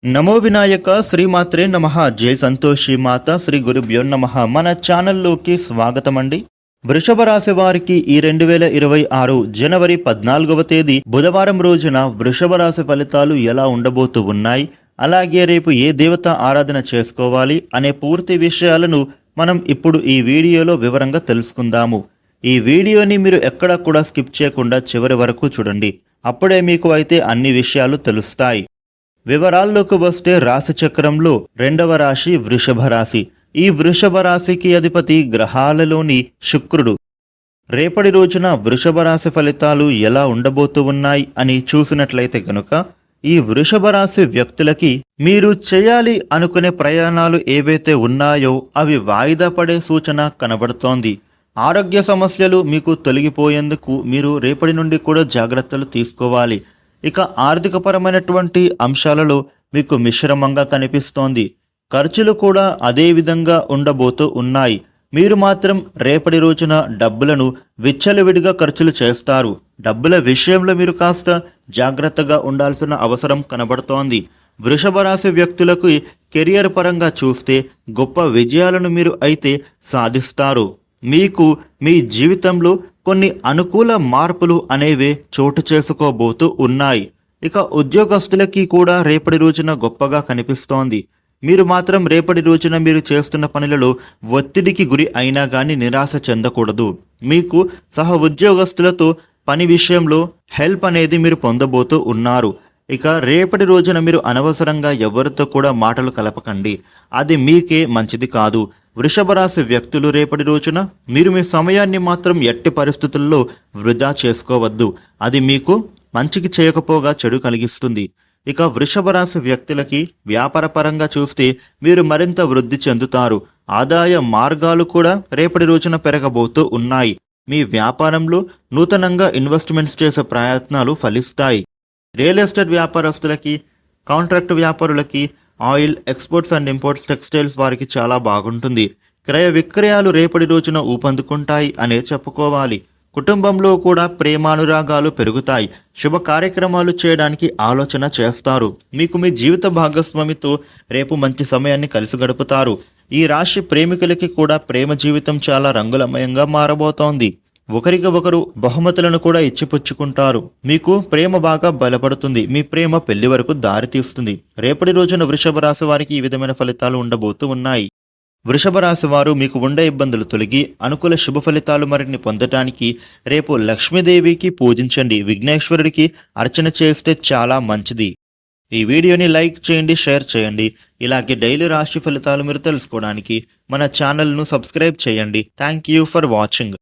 నమో వినాయక శ్రీమాత్రే నమః. జై సంతోషి మాత శ్రీ గురుభ్యో నమః. మన ఛానల్లోకి స్వాగతం అండి. వృషభ రాశి వారికి ఈ 2026 జనవరి 14వ తేదీ బుధవారం రోజున వృషభ రాశి ఫలితాలు ఎలా ఉండబోతూ ఉన్నాయి, అలాగే రేపు ఏ దేవత ఆరాధన చేసుకోవాలి అనే పూర్తి విషయాలను మనం ఇప్పుడు ఈ వీడియోలో వివరంగా తెలుసుకుందాము. ఈ వీడియోని మీరు ఎక్కడా కూడా స్కిప్ చేయకుండా చివరి వరకు చూడండి. అప్పుడే మీకు అయితే అన్ని విషయాలు తెలుస్తాయి. వివరాల్లోకి వస్తే రాశి చక్రంలో రెండవ రాశి వృషభ రాశి. ఈ వృషభ రాశికి అధిపతి గ్రహాలలోని శుక్రుడు. రేపటి రోజున వృషభ రాశి ఫలితాలు ఎలా ఉండబోతూ ఉన్నాయి అని చూసినట్లయితే గనుక ఈ వృషభ రాశి వ్యక్తులకి మీరు చేయాలి అనుకునే ప్రయాణాలు ఏవైతే ఉన్నాయో అవి వాయిదా పడే సూచన కనబడుతోంది. ఆరోగ్య సమస్యలు మీకు తొలగిపోయేందుకు మీరు రేపటి నుండి కూడా జాగ్రత్తలు తీసుకోవాలి. ఇక ఆర్థికపరమైనటువంటి అంశాలలో మీకు మిశ్రమంగా కనిపిస్తోంది. ఖర్చులు కూడా అదే విధంగా ఉండబోతూ ఉన్నాయి. మీరు మాత్రం రేపటి రోజున డబ్బులను విచ్చలవిడిగా ఖర్చులు చేస్తారు. డబ్బుల విషయంలో మీరు కాస్త జాగ్రత్తగా ఉండాల్సిన అవసరం కనబడుతోంది. వృషభ రాశి వ్యక్తులకు కెరియర్ పరంగా చూస్తే గొప్ప విజయాలను మీరు అయితే సాధిస్తారు. మీకు మీ జీవితంలో కొన్ని అనుకూల మార్పులు అనేవి చోటు చేసుకోబోతూ ఉన్నాయి. ఇక ఉద్యోగస్తులకి కూడా రేపటి రోజున గొప్పగా కనిపిస్తోంది. మీరు మాత్రం రేపటి రోజున మీరు చేస్తున్న పనులలో ఒత్తిడికి గురి అయినా కానీ నిరాశ చెందకూడదు. మీకు సహ ఉద్యోగస్తులతో పని విషయంలో హెల్ప్ అనేది మీరు పొందబోతూ ఉన్నారు. ఇక రేపటి రోజున మీరు అనవసరంగా ఎవరితో కూడా మాటలు కలపకండి. అది మీకే మంచిది కాదు. వృషభ రాశి వ్యక్తులు రేపటి రోజున మీరు మీ సమయాన్ని మాత్రం ఎట్టి పరిస్థితుల్లో వృధా చేసుకోవద్దు. అది మీకు మంచికి చేయకపోగా చెడు కలిగిస్తుంది. ఇక వృషభ రాశి వ్యక్తులకి వ్యాపార పరంగా చూస్తే మీరు మరింత వృద్ధి చెందుతారు. ఆదాయ మార్గాలు కూడా రేపటి రోజున పెరగబోతూ ఉన్నాయి. మీ వ్యాపారంలో నూతనంగా ఇన్వెస్ట్మెంట్స్ చేసే ప్రయత్నాలు ఫలిస్తాయి. రియల్ ఎస్టేట్ వ్యాపారస్తులకి, కాంట్రాక్ట్ వ్యాపారులకి, oil, exports and imports, textiles వారికి చాలా బాగుంటుంది. క్రయ విక్రయాలు రేపటి రోజున ఊపందుకుంటాయి అనే చెప్పుకోవాలి. కుటుంబంలో కూడా ప్రేమానురాగాలు పెరుగుతాయి. శుభ కార్యక్రమాలు చేయడానికి ఆలోచన చేస్తారు. మీకు మీ జీవిత భాగస్వామితో రేపు మంచి సమయాన్ని కలిసి గడుపుతారు. ఈ రాశి ప్రేమికులకి కూడా ప్రేమ జీవితం చాలా రంగులమయంగా మారబోతోంది. ఒకరికి ఒకరు బహుమతులను కూడా ఇచ్చిపుచ్చుకుంటారు. మీకు ప్రేమ బాగా బలపడుతుంది. మీ ప్రేమ పెళ్లి వరకు దారి తీస్తుంది. రేపటి రోజున వృషభ రాశి వారికి ఈ విధమైన ఫలితాలు ఉండబోతూ ఉన్నాయి. వృషభ రాశి వారు మీకు ఉండే ఇబ్బందులు తొలగి అనుకూల శుభ ఫలితాలు మరిన్ని పొందటానికి రేపు లక్ష్మీదేవికి పూజించండి. విఘ్నేశ్వరుడికి అర్చన చేస్తే చాలా మంచిది. ఈ వీడియోని లైక్ చేయండి, షేర్ చేయండి. ఇలాగే డైలీ రాశి ఫలితాలు మీరు తెలుసుకోవడానికి మన ఛానల్ను సబ్స్క్రైబ్ చేయండి. Thank you for watching.